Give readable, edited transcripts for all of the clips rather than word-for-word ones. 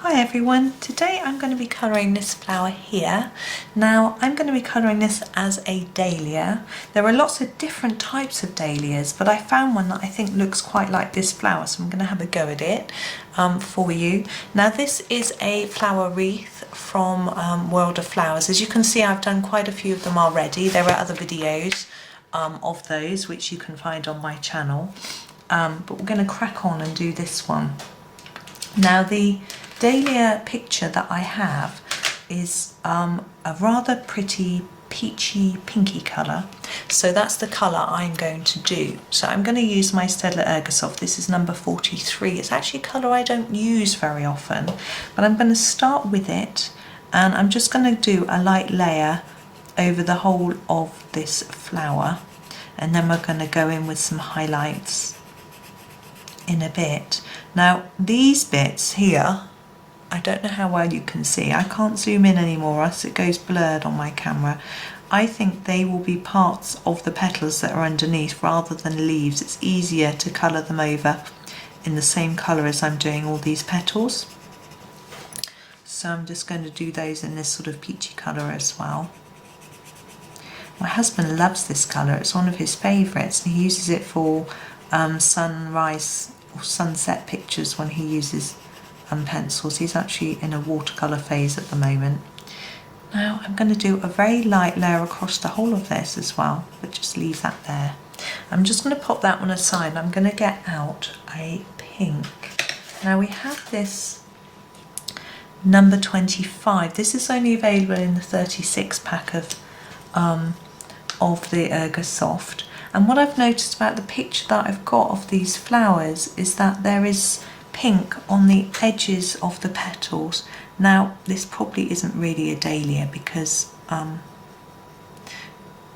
Hi everyone, today I'm going to be colouring this flower here. Now I'm going to be colouring this as a dahlia. There are lots of different types of dahlias, but I found one that I think looks quite like this flower, so I'm going to have a go at it for you. Now this is a flower wreath from World of Flowers. As you can see, I've done quite a few of them already. There are other videos of those which you can find on my channel, but we're going to crack on and do this one. Now the dahlia picture that I have is a rather pretty peachy pinky colour, so that's the colour I'm going to do. So I'm going to use my Staedtler Ergosoft. This is number 43. It's actually a colour I don't use very often, but I'm going to start with it and I'm just going to do a light layer over the whole of this flower, and then we're going to go in with some highlights in a bit. Now these bits here, I don't know how well you can see. I can't zoom in anymore else it goes blurred on my camera. I think they will be parts of the petals that are underneath rather than leaves. It's easier to colour them over in the same colour as I'm doing all these petals. So I'm just going to do those in this sort of peachy colour as well. My husband loves this colour. It's one of his favourites, and he uses it for sunrise or sunset pictures when he uses pencils. He's actually in a watercolour phase at the moment. Now I'm going to do a very light layer across the whole of this as well, but just leave that there. I'm just going to pop that one aside. I'm going to get out a pink. Now we have this number 25. This is only available in the 36 pack of the Ergosoft. And what I've noticed about the picture that I've got of these flowers is that there is pink on the edges of the petals. Now this probably isn't really a dahlia because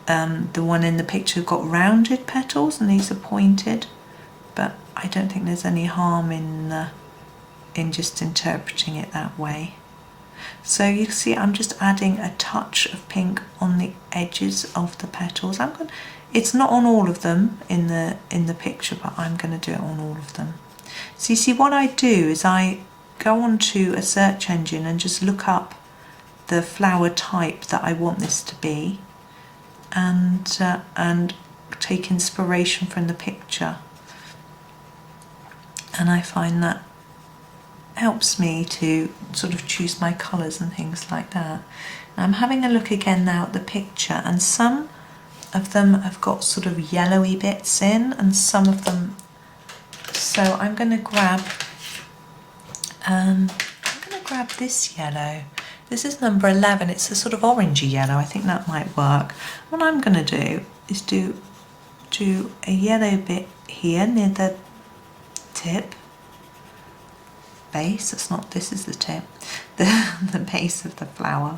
the one in the picture got rounded petals and these are pointed, but I don't think there's any harm in just interpreting it that way. So you can see I'm just adding a touch of pink on the edges of the petals. It's not on all of them in the picture, but I'm going to do it on all of them. So you see, what I do is I go onto a search engine and just look up the flower type that I want this to be, and take inspiration from the picture, and I find that helps me to sort of choose my colours and things like that. Now I'm having a look again now at the picture, and some of them have got sort of yellowy bits in and some of them. So I'm going to grab this yellow. This is number 11. It's a sort of orangey yellow. I think that might work. What I'm going to do is do a yellow bit here near the tip base. This is the tip, the base of the flower,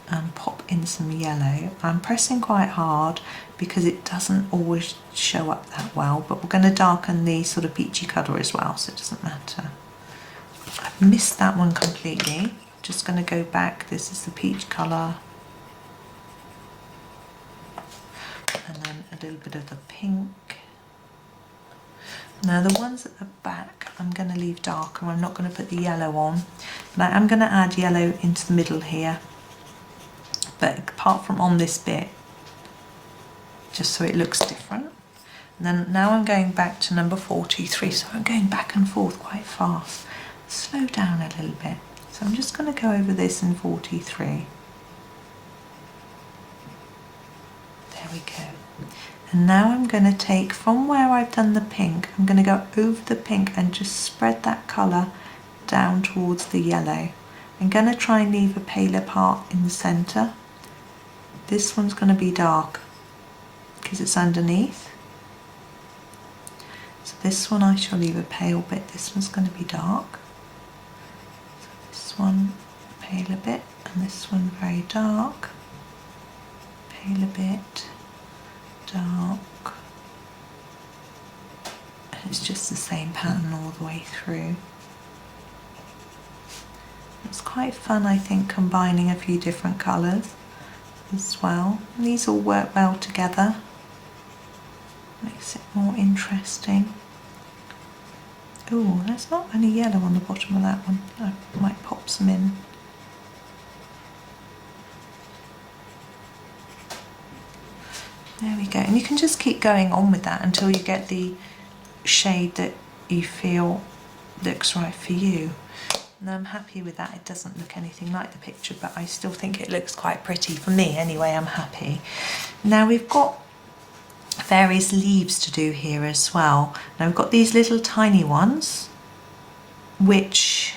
and pop in some yellow. I'm pressing quite hard because it doesn't always show up that well, but we're going to darken the sort of peachy colour as well, so it doesn't matter. I've missed that one completely. Just going to go back. This is the peach colour, and then a little bit of the pink. Now the ones at the back I'm going to leave darker. I'm not going to put the yellow on, but I'm going to add yellow into the middle here, but apart from on this bit, just so it looks different. And then now I'm going back to number 43, so I'm going back and forth quite fast. Slow down a little bit. So I'm just going to go over this in 43. There we go. And now I'm going to take from where I've done the pink, I'm going to go over the pink and just spread that colour down towards the yellow. I'm going to try and leave a paler part in the centre. This one's going to be dark because it's underneath. So this one I shall leave a pale bit, this one's going to be dark. So this one paler bit, and this one very dark, paler bit, dark, and it's just the same pattern all the way through. It's quite fun, I think, combining a few different colours as well. And these all work well together, makes it more interesting. Oh, there's not any yellow on the bottom of that one. I might pop some in. There we go. And you can just keep going on with that until you get the shade that you feel looks right for you. And I'm happy with that. It doesn't look anything like the picture, but I still think it looks quite pretty. For me anyway, I'm happy. Now we've got various leaves to do here as well. Now we've got these little tiny ones, which,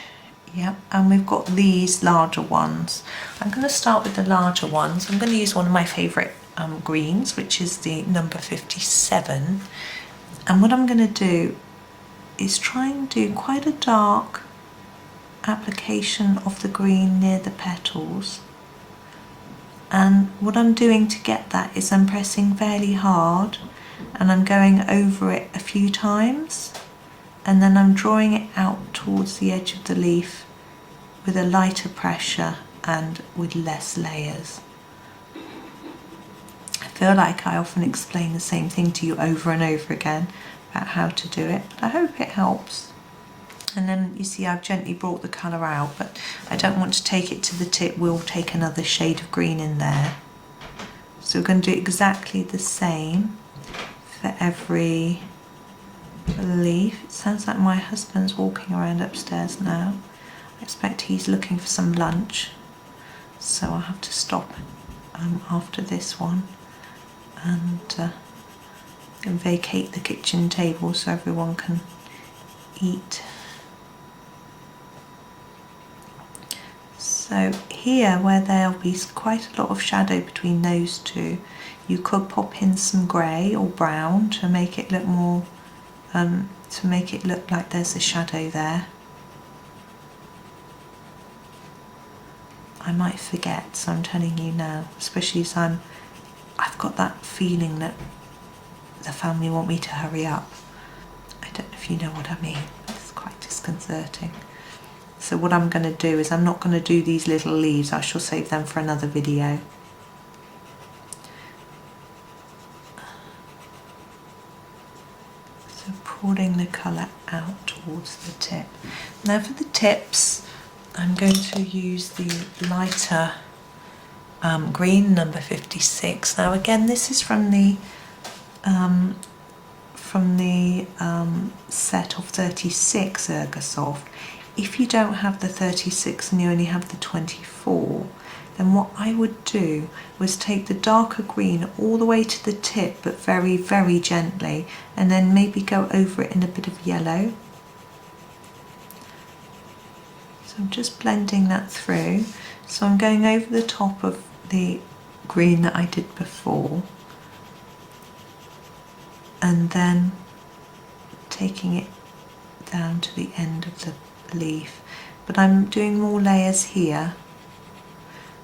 yeah, and we've got these larger ones. I'm going to start with the larger ones. I'm going to use one of my favourite greens, which is the number 57. And what I'm going to do is try and do quite a dark application of the green near the petals. And what I'm doing to get that is I'm pressing fairly hard and I'm going over it a few times, and then I'm drawing it out towards the edge of the leaf with a lighter pressure and with less layers. I feel like I often explain the same thing to you over and over again about how to do it, but I hope it helps. And then you see I've gently brought the colour out, but I don't want to take it to the tip. We'll take another shade of green in there. So we're going to do exactly the same for every leaf. It sounds like my husband's walking around upstairs now. I expect he's looking for some lunch, so I'll have to stop after this one and vacate the kitchen table so everyone can eat. So here, where there'll be quite a lot of shadow between those two, you could pop in some grey or brown to make it look more, to make it look like there's a shadow there. I might forget, so I'm telling you now, especially as I've got that feeling that the family want me to hurry up. I don't know if you know what I mean, but it's quite disconcerting. So what I'm going to do is I'm not going to do these little leaves. I shall save them for another video. So pouring the colour out towards the tip. Now for the tips, I'm going to use the lighter green, number 56. Now again, this is from the set of 36 Ergosoft. If you don't have the 36 and you only have the 24, then what I would do was take the darker green all the way to the tip, but very, very gently, and then maybe go over it in a bit of yellow. So I'm just blending that through. So I'm going over the top of the green that I did before, and then taking it down to the end of the leaf, but I'm doing more layers here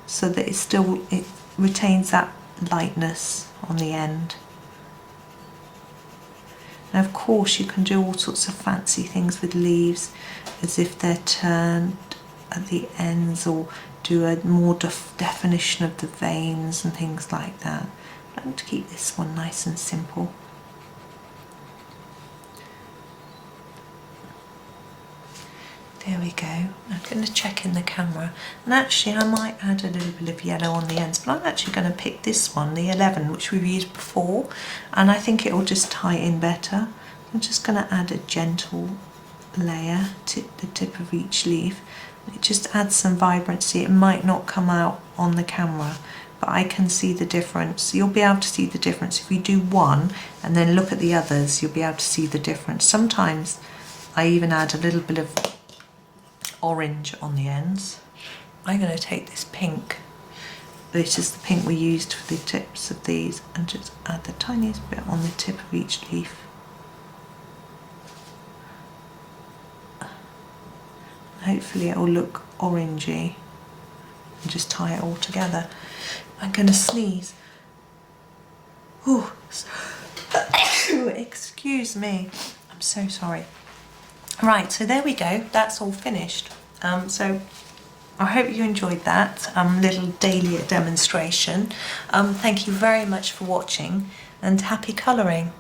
so that it retains that lightness on the end. Now of course you can do all sorts of fancy things with leaves, as if they're turned at the ends, or do a more definition of the veins and things like that. But I'm going to keep this one nice and simple. There we go. I'm going to check in the camera, and actually I might add a little bit of yellow on the ends, but I'm actually going to pick this one, the 11, which we've used before, and I think it will just tie in better. I'm just going to add a gentle layer to the tip of each leaf. It just adds some vibrancy. It might not come out on the camera, but I can see the difference. You'll be able to see the difference. If you do one and then look at the others, you'll be able to see the difference. Sometimes I even add a little bit of orange on the ends. I'm going to take this pink, this is the pink we used for the tips of these, and just add the tiniest bit on the tip of each leaf. Hopefully it will look orangey, and just tie it all together. I'm going to sneeze. Ooh. Excuse me, I'm so sorry. Right, so there we go, that's all finished. So I hope you enjoyed that little Dahlia demonstration. Thank you very much for watching, and happy colouring.